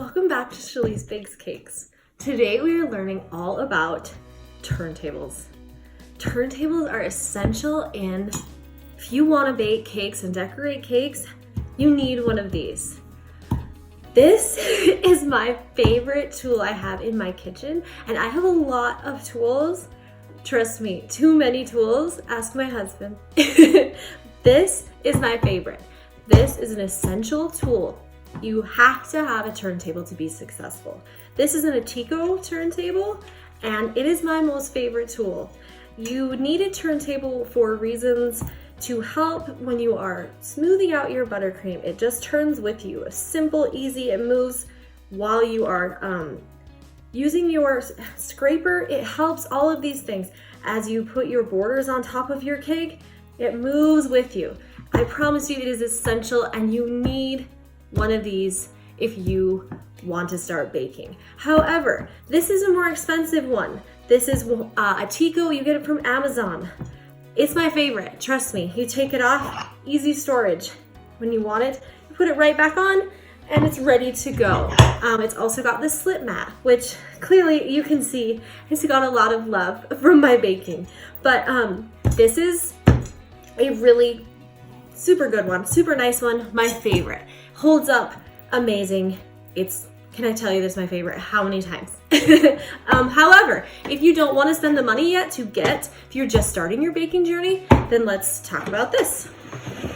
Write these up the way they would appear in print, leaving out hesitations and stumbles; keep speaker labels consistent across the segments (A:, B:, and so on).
A: welcome back to Chaleese Bakes Cakes. Today we are learning all about turntables. Turntables are essential if you want to bake cakes and decorate cakes, you need one of these. This is my favorite tool I have in my kitchen, and I have a lot of tools. Trust me, too many tools. Ask my husband. This is my favorite. This is an essential tool. You have to have a turntable to be successful. This is an Ateco turntable, and it is my most favorite tool. You need a turntable for reasons to help when you are smoothing out your buttercream. It just turns with you. Simple, easy, it moves while you are using your scraper. It helps all of these things. As you put your borders on top of your cake, it moves with you. I promise you it is essential, and you need one of these if you want to start baking. However, this is a more expensive one. This is Ateco. You get it from Amazon. It's my favorite, trust me. You take it off, easy storage. When you want it, you put it right back on, and it's ready to go. It's also got the slip mat, which clearly you can see it's got a lot of love from my baking. But this is a really super good one, super nice one, my favorite. Holds up amazing. Can I tell you this is my favorite? How many times? However, if you don't want to spend the money yet if you're just starting your baking journey, then let's talk about this.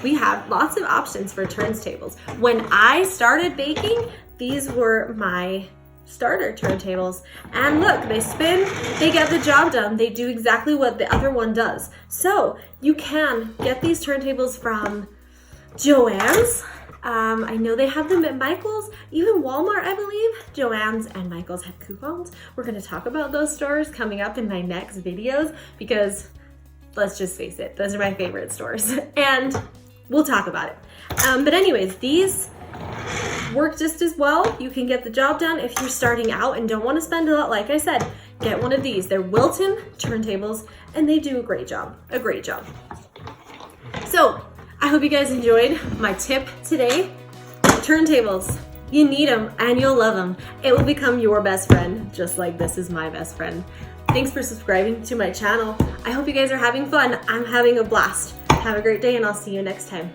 A: We have lots of options for turntables. When I started baking, these were my starter turntables. And look, they spin, they get the job done. They do exactly what the other one does. So you can get these turntables from Joann's. I know they have them at Michael's, even Walmart, I believe. Joann's and Michael's have coupons. We're going to talk about those stores coming up in my next videos because let's just face it, those are my favorite stores, and we'll talk about it. But anyways, these work just as well. You can get the job done if you're starting out and don't want to spend a lot. Like I said, get one of these. They're Wilton turntables, and they do a great job. So I hope you guys enjoyed my tip today. Turntables, you need them and you'll love them. It will become your best friend, just like this is my best friend. Thanks for subscribing to my channel. I hope you guys are having fun. I'm having a blast. Have a great day, and I'll see you next time.